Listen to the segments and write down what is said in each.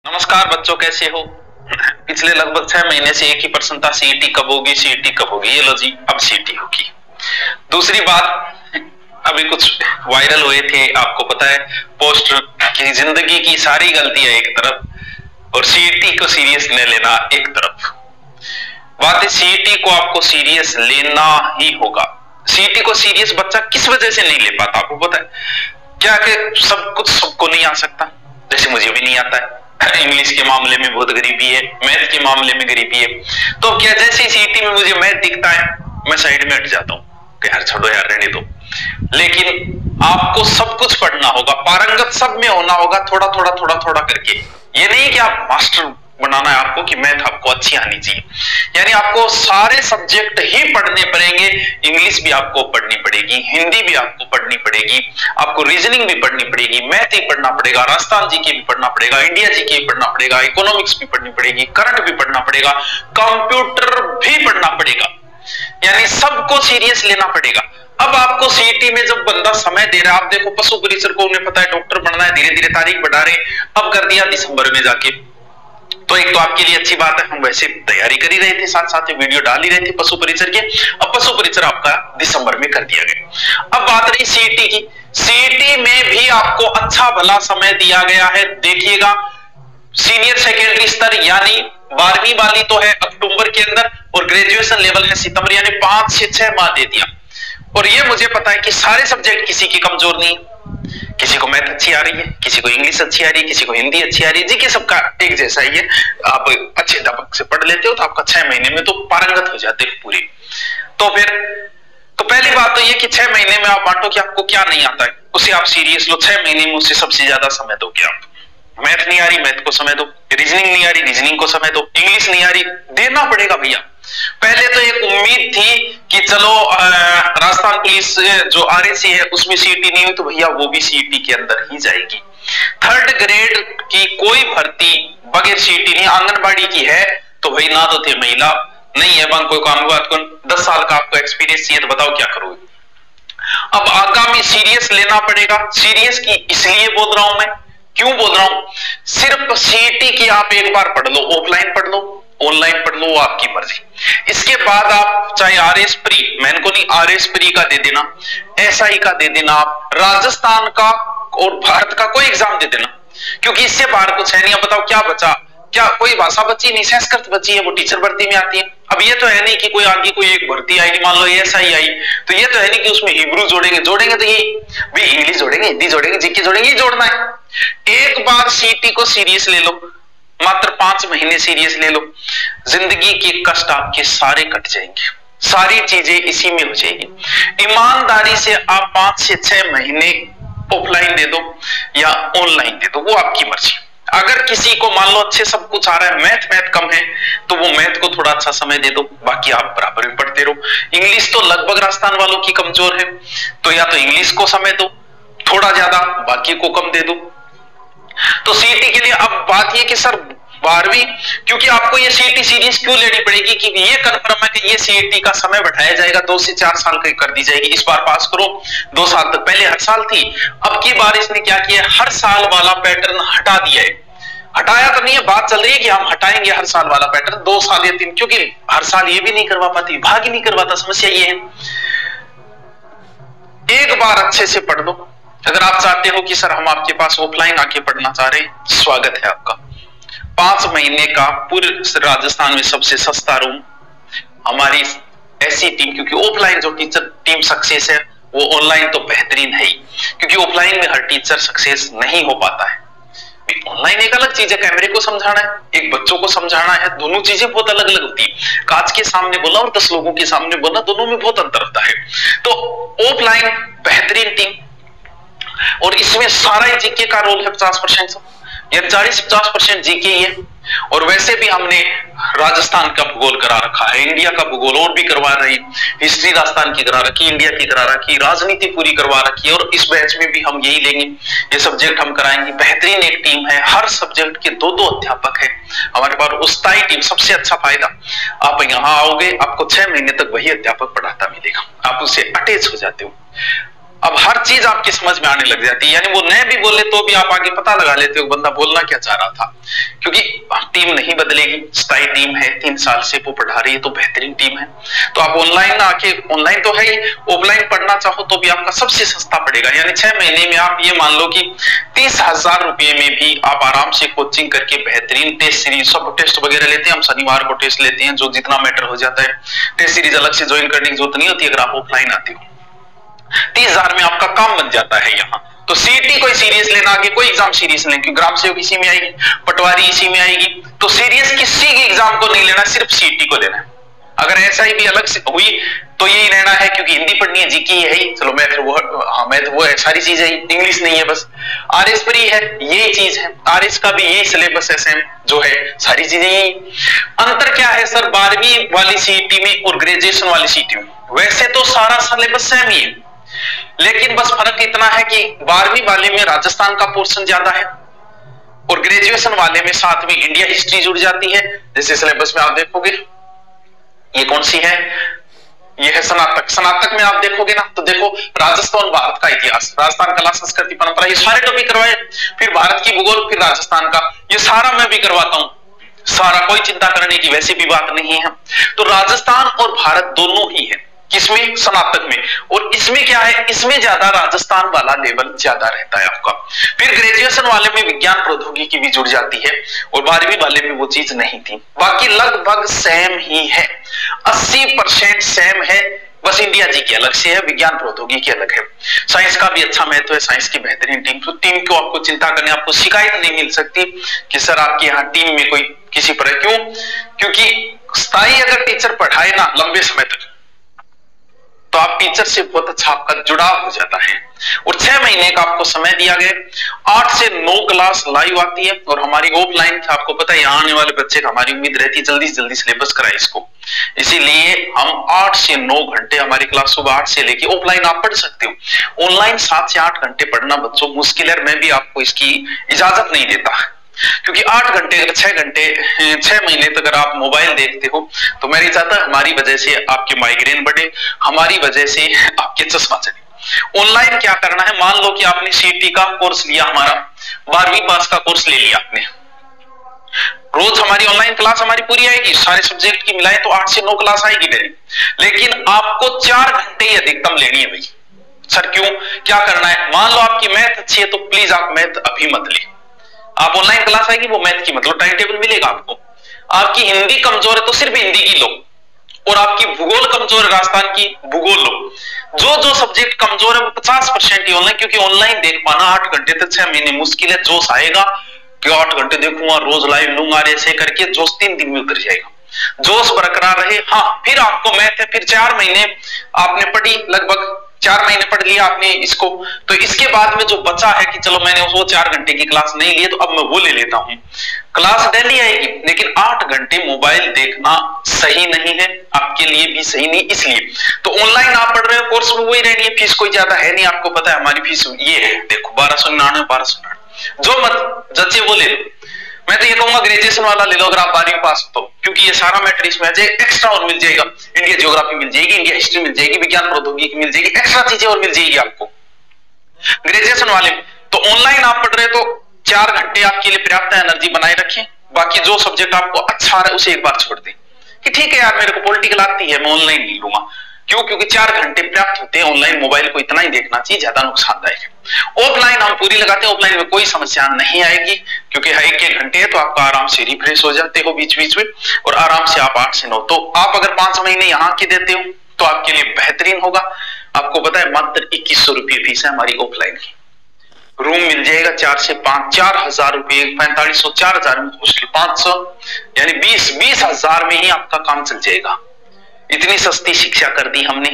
नमस्कार बच्चों, कैसे हो? पिछले लगभग 6 महीने से एक ही प्रश्न था, सीईटी कब होगी, सीईटी कब होगी। ये लो जी, अब सीईटी होगी। दूसरी बात, अभी कुछ वायरल हुए थे, आपको पता है, पोस्ट की जिंदगी की सारी गलतियां एक तरफ और सीईटी को सीरियस न लेना एक तरफ। बात है, सीईटी को आपको सीरियस लेना ही होगा। सीईटी को सीरियस बच्चा किस वजह से नहीं ले पाता, आपको पता है क्या? कि सब कुछ सबको नहीं आ सकता, जैसे मुझे भी नहीं आता है। इंग्लिश के मामले में बहुत गरीबी है, मैथ के मामले में गरीबी है। तो क्या, जैसे सीईटी में मुझे मैथ दिखता है, मैं साइड में हट जाता हूं कि यार छोड़ो यार, रहने दो। लेकिन आपको सब कुछ पढ़ना होगा, पारंगत सब में होना होगा, थोड़ा थोड़ा थोड़ा थोड़ा करके। ये नहीं कि आप मास्टर बनाना है आपको, कि मैथ आपको अच्छी आनी चाहिए। यानी आपको सारे सब्जेक्ट ही पढ़ने पड़ेंगे। इंग्लिश भी आपको पढ़नी पड़ेगी, हिंदी भी आपको पढ़नी पड़ेगी, आपको रीजनिंग भी पढ़नी पड़ेगी, मैथ ही पढ़ना पड़ेगा, राजस्थान जी के भी पढ़ना पड़ेगा, इंडिया जी के भी पढ़ना पड़ेगा, इकोनॉमिक्स भी पढ़नी पड़ेगी, करंट भी पढ़ना पड़ेगा, कंप्यूटर भी पढ़ना पड़ेगा। यानी सबको सीरियस लेना पड़ेगा। अब आपको सीईटी में जब बंदा समय दे रहा है, आप देखो पशु परिचर को उन्हें पता है डॉक्टर बनना है, धीरे धीरे तारीख बढ़ा रहे, अब कर दिया दिसंबर में जाके। तो एक तो आपके लिए अच्छी बात है, हम वैसे तैयारी कर ही रहे थे, साथ साथ वीडियो डाल ही रहे थे पशु परिचर के। अब पशु परिचर आपका दिसंबर में कर दिया गया। अब बात रही सीईटी की। सीईटी में भी आपको अच्छा भला समय दिया गया है। देखिएगा, सीनियर सेकेंडरी स्तर यानी 12वीं वाली तो है अक्टूबर के अंदर, और ग्रेजुएशन लेवल है सितंबर, यानी 5 से 6 माह दे दिया। और ये मुझे पता है कि सारे सब्जेक्ट किसी की कमजोर नहीं, किसी को मैथ अच्छी आ रही है, किसी को इंग्लिश अच्छी आ रही है, किसी को हिंदी अच्छी आ रही है, जीके सबका एक जैसा ही है। आप अच्छे अध्यापक से पढ़ लेते हो तो आपका 6 महीने में तो पारंगत हो जाते हैं पूरी। तो फिर तो पहली बात तो ये कि 6 महीने में आप बांटो कि आपको क्या नहीं आता है, उसे आप सीरियस लो। 6 महीने में उससे सबसे ज्यादा समय दो। क्या आप मैथ नहीं आ रही, मैथ को समय दो, रीजनिंग नहीं आ रही, रीजनिंग को समय दो, इंग्लिश नहीं आ रही, देना पड़ेगा भैया। पहले तो एक उम्मीद थी कि चलो राजस्थान पुलिस जो आरएसी है उसमें सीईटी नहीं हुई तो भैया वो भी सीईटी के अंदर ही जाएगी। 3rd ग्रेड की कोई भर्ती बगैर सीईटी नहीं। आंगनबाड़ी की है तो भाई ना तो थे महिला, नहीं है बंग कोई काम हुआ, 10 साल का आपको एक्सपीरियंस चाहिए तो बताओ क्या करोगे। अब आगामी सीरियस लेना पड़ेगा। सीरियस की इसलिए बोल रहा हूं मैं, क्यों बोल रहा हूं, सिर्फ सीईटी की आप एक बार पढ़ लो, ऑफलाइन पढ़ लो, ऑनलाइन पढ़ लो, आपकी मर्जी। इसके बाद आप चाहे आरएस प्री, मैंने को नहीं, आरएस प्री का दे देना, एसआई का दे देना, आप राजस्थान का और भारत का कोई एग्जाम दे देना, क्योंकि इससे बाहर कुछ है नहीं। अब बताओ क्या बचा, क्या कोई भाषा बची नहीं, संस्कृत बची है, वो टीचर भर्ती में आती है। अब ये तो है नहीं कि कोई आगे कोई एक भर्ती आएगी, मान लो एसआई आई, तो ये तो है नहीं कि उसमें हिब्रू जोड़ेंगे तो ये भी इंग्लिश जोड़ेंगे, हिंदी जोड़ेंगे, जीके जोड़ेंगे, ये जोड़ना है। एक बार सीईटी को सीरियस ले लो, मात्र 5 महीने सीरियस ले लो, जिंदगी के कष्ट आपके सारे कट जाएंगे, सारी चीजें इसी में हो जाएगी। ईमानदारी से आप 5 से 6 महीने ऑफलाइन दे दो या ऑनलाइन दे दो, वो आपकी मर्जी। अगर किसी को मान लो अच्छे सब कुछ आ रहा है, मैथ कम है, तो वो मैथ को थोड़ा अच्छा समय दे दो, बाकी आप बराबर भी पढ़ते रहो। इंग्लिश तो लगभग राजस्थान वालों की कमजोर है, तो या तो इंग्लिश को समय दो थोड़ा ज्यादा, बाकी को कम दे दो। तो सीईटी के लिए अब बात ये कि सर 12वीं, क्योंकि आपको ये सीईटी सीरीज क्यों लेनी पड़ेगी, क्योंकि ये कंफर्म है कि ये सीईटी का समय बढ़ाया जाएगा, 2 से 4 साल की कर दी जाएगी। इस बार पास करो 2 साल तक, पहले हर साल थी, अब की बार इसने क्या किया, हर साल वाला पैटर्न हटा दिया है। हटाया तो नहीं है, बात चल रही है कि हम हटाएंगे हर साल वाला पैटर्न, 2 साल या 3, क्योंकि हर साल ये भी नहीं करवा पाती, भाग ही नहीं करवाता। समस्या ये है, एक बार अच्छे से पढ़ लो। अगर आप चाहते हो कि सर हम आपके पास ऑफलाइन आके पढ़ना चाह रहे हैं, स्वागत है आपका। 5 महीने का पूरे राजस्थान में सबसे सस्ता रूम हमारी ऐसी टीम, क्योंकि ऑफलाइन जो टीचर टीम सक्सेस है वो ऑनलाइन तो बेहतरीन है ही, क्योंकि ऑफलाइन में हर टीचर सक्सेस नहीं हो पाता है। ऑनलाइन एक अलग चीज है, कैमरे को समझाना है, एक बच्चों को समझाना है, दोनों चीजें बहुत अलग अलग होती है। कांच के सामने बोला और 10 लोगों के सामने बोला, दोनों में बहुत अंतर होता है। तो ऑफलाइन बेहतरीन टीम, और इसमें सारा ही जीके का रोल है 50%, या 40-50% जीके ही है। और वैसे भी हमने राजस्थान का भूगोल करा रखा है, इंडिया का भूगोल और भी करवा रही, हिस्ट्री राजस्थान की करा रखी, इंडिया की करा रखी, राजनीति पूरी करवा रखी है, और इस बैच में भी हम यही लेंगे, ये सब्जेक्ट हम कराएंगे। बेहतरीन एक टीम है, हर सब्जेक्ट के 2-2 अध्यापक है हमारे पास, उस्ताई टीम। सबसे अच्छा फायदा, आप यहाँ आओगे, आपको 6 महीने तक वही अध्यापक पढ़ाता मिलेगा, आप उससे अटैच हो जाते हो। अब हर चीज आपकी समझ में आने लग जाती है, यानी वो नए भी बोले तो भी आप आगे पता लगा लेते हो बंदा बोलना क्या चाह रहा था। क्योंकि टीम नहीं बदलेगी, स्थायी टीम है, 3 साल से वो पढ़ा रही है, तो बेहतरीन टीम है। तो आप ऑनलाइन आके, ऑनलाइन तो है ही, ऑफलाइन पढ़ना चाहो तो भी आपका सबसे सस्ता पड़ेगा। यानी 6 महीने में आप ये मान लो कि 30,000 रुपए में भी आप आराम से कोचिंग करके बेहतरीन टेस्ट सीरीज, सब टेस्ट वगैरह लेते हैं हम, शनिवार को टेस्ट लेते हैं, जो जितना मैटर हो जाता है। टेस्ट सीरीज अलग से ज्वाइन करने की जरूरत नहीं होती अगर आप ऑफलाइन आते हो। 30,000 में आपका काम बन जाता है यहाँ। तो सीटी कोई सीरियस लेना, आगे कोई एग्जाम सीरियस लेना, क्योंकि ग्राम सेवक इसी में आएगी, पटवारी इसी में आएगी, तो सीरियस किसी के एग्जाम को नहीं लेना, सिर्फ सीटी को लेना है। अगर ऐसा ही भी अलग से हुई तो यही रहना है, क्योंकि हिंदी पढ़नी है, जीके है ही, चलो मैथ वो, हाँ मैथ वो है, सारी चीजें, इंग्लिश नहीं है बस। आरएस पर ही है, यही चीज है, आरएस का भी यही सिलेबस है सेम जो है, सारी चीजें यही। अंतर क्या है सर 12वीं वाली सीटी में और ग्रेजुएशन वाली सीटी में? वैसे तो सारा सिलेबस सेम ही है, लेकिन बस फर्क इतना है कि 12वीं वाले में राजस्थान का पोर्शन ज्यादा है और ग्रेजुएशन वाले में साथ में इंडिया हिस्ट्री जुड़ जाती है। जैसे सिलेबस में आप देखोगे, ये कौन सी है, ये है स्नातक। स्नातक में आप देखोगे ना, तो देखो राजस्थान भारत का इतिहास, राजस्थान कला संस्कृति परंपरा, ये सारे टॉपिक करवाए, फिर भारत की भूगोल, फिर राजस्थान का, ये सारा मैं भी करवाता हूं, सारा, कोई चिंता करने की वैसे भी बात नहीं है। तो राजस्थान और भारत दोनों ही है, किसमें? स्नातक में। और इसमें क्या है, इसमें ज्यादा राजस्थान वाला लेवल ज्यादा रहता है आपका। फिर ग्रेजुएशन वाले में विज्ञान प्रौद्योगिकी भी जुड़ जाती है और 12वीं वाले में वो चीज नहीं थी। बाकी लगभग सेम ही है, 80% सेम है, बस इंडिया जी की अलग से है, विज्ञान प्रौद्योगिकी अलग है। साइंस का भी अच्छा महत्व है, साइंस की बेहतरीन टीम, तो टीम को आपको चिंता करने, आपको शिकायत नहीं मिल सकती कि सर आपके यहाँ टीम में कोई किसी पर है। क्यों? क्योंकि स्थायी अगर टीचर पढ़ाए ना लंबे समय तक, तो आप टीचर से बहुत अच्छा आपका जुड़ाव हो जाता है। और 6 महीने का आपको समय दिया गया, 8 से 9 क्लास लाइव आती है और हमारी ऑफलाइन, आपको पता है यहाँ आने वाले बच्चे का हमारी उम्मीद रहती है जल्दी से जल्दी सिलेबस कराए इसको, इसीलिए हम 8 से 9 घंटे हमारी क्लास सुबह 8 से लेके, ऑफलाइन आप पढ़ सकते हो, ऑनलाइन 7 से 8 घंटे पढ़ना बच्चों मुश्किल है, मैं भी आपको इसकी इजाजत नहीं देता, क्योंकि 8 घंटे अगर 6 घंटे 6 महीने तक अगर आप मोबाइल देखते हो तो मेरी चाहता है हमारी वजह से आपके माइग्रेन बढ़े, हमारी वजह से आपके चश्मा चले। ऑनलाइन क्या करना है, मान लो कि आपने सीटी का कोर्स लिया, हमारा 12वीं पास का कोर्स ले लिया आपने, रोज हमारी ऑनलाइन क्लास हमारी पूरी आएगी, सारे सब्जेक्ट की मिलाए तो 8 से 9 क्लास आएगी डेली, लेकिन आपको 4 घंटे अधिकतम लेनी है भाई। सर क्यों, क्या करना है? मान लो आपकी मैथ अच्छी है तो प्लीज आप मैथ अभी मत ले, आप ऑनलाइन क्लास आएगी वो मैथ की मतलब टाइम टेबल मिलेगा आपको। आपकी हिंदी कमजोर है तो सिर्फ हिंदी की लो, और आपकी भूगोल कमजोर है, राजस्थान की भूगोल लो। जो जो सब्जेक्ट कमजोर है वो 50% ही ऑनलाइन, क्योंकि ऑनलाइन देख पाना 8 घंटे तक 6 महीने मुश्किल है। जोश आएगा कि 8 घंटे देखूंगा, रोज लाइव लूंगा, ऐसे करके जोश 3 दिन में उतर जाएगा। जोश बरकरार रहे, हाँ फिर आपको मैथ है, फिर 4 महीने आपने पढ़ी, लगभग 4 महीने पढ़ लिया आपने इसको, तो इसके बाद में जो बचा है कि चलो मैंने वो 4 घंटे की क्लास नहीं ली तो अब मैं वो ले लेता हूं, क्लास डेली आएगी, लेकिन 8 घंटे मोबाइल देखना सही नहीं है, आपके लिए भी सही नहीं। इसलिए तो ऑनलाइन आप पढ़ रहे हो, कोर्स में वही रहनी है, फीस कोई ज्यादा है नहीं, आपको पता है हमारी फीस ये है, देखो 1299 1299, जो मत जच्चे वो ले लो। मैं तो ये कहूंगा ग्रेजुएशन वाला ले लो अगर आप 12वीं पास हो तो, क्योंकि ये सारा मैटर इसमें आ जाए, एक्स्ट्रा और मिल जाएगा, इंडिया ज्योग्राफी मिल जाएगी, इंडिया हिस्ट्री मिल जाएगी, विज्ञान प्रौद्योगिकी मिल जाएगी, एक्स्ट्रा चीजें और मिल जाएगी आपको ग्रेजुएशन वाले। तो ऑनलाइन आप पढ़ रहे तो 4 घंटे आपके लिए पर्याप्त एनर्जी बनाए रखें, बाकी जो सब्जेक्ट आपको अच्छा आ रहा है उसे एक बार छोड़ दें कि ठीक है यार मेरे को पॉलिटिकल आती है मैं ऑनलाइन नहीं लूंगा। क्यों? क्योंकि 4 घंटे पर्याप्त होते हैं, ऑनलाइन मोबाइल को इतना ही देखना चाहिए, ज्यादा नुकसानदायक है। ऑफलाइन हम पूरी लगाते हैं, ऑफलाइन में कोई समस्या नहीं आएगी, क्योंकि 1-1 घंटे है तो आपका आराम से रिफ्रेश हो जाते हो बीच बीच में, और आराम से आप 8 से 9, तो आप अगर 5 महीने यहाँ के देते हो तो आपके लिए बेहतरीन होगा। आपको पता है मात्र 2100 रुपये फीस है हमारी ऑफलाइन की, रूम मिल जाएगा 4 से 5, 4000 रुपये, 4500, 4000 में मोस्टली 500, यानी 20,000 में ही आपका काम चल जाएगा। इतनी सस्ती शिक्षा कर दी हमने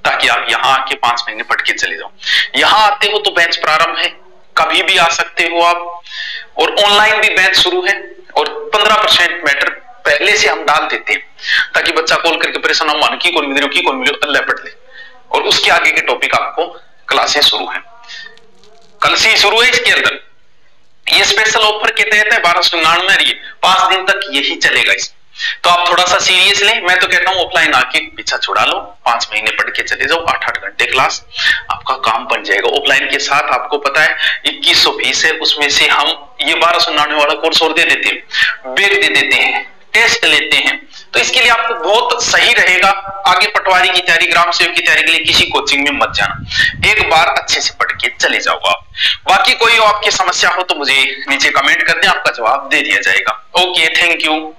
ताकि आप यहाँ आके 5 महीने पढ़ के चले जाओ। यहाँ आते हो तो बैच प्रारंभ है, कभी भी आ सकते हो आप, और ऑनलाइन भी बैच शुरू है, और 15% मैटर पहले से हम डाल देते हैं ताकि बच्चा कॉल करके परेशान हो, मान की कौन मिल रही, कौन मिल रही, अल्लाह पढ़ ले, और उसके आगे के टॉपिक आपको क्लासेस शुरू है, कल से शुरू है। इसके अंदर ये स्पेशल ऑफर के तहत है 1299, 5 दिन तक यही चलेगा। तो आप थोड़ा सा सीरियस लें। मैं तो कहता हूं ऑफलाइन आके पीछा छुड़ा लो, 5 महीने पढ़ के चले जाओ, 8-8 घंटे क्लास, आपका काम बन जाएगा। ऑफलाइन के साथ आपको पता है 2100 फीस है, उसमें से हम ये 1299 वाला कोर्स और दे देते हैं, बैग दे देते हैं, टेस्ट लेते हैं। तो इसके लिए आपको बहुत सही रहेगा। आगे पटवारी की तैयारी, ग्राम सेवक की तैयारी के लिए किसी कोचिंग में मत जाना, एक बार अच्छे से पढ़ के चले जाओ आप। बाकी कोई आपकी समस्या हो तो मुझे नीचे कमेंट कर दें, आपका जवाब दे दिया जाएगा। Okay, thank you.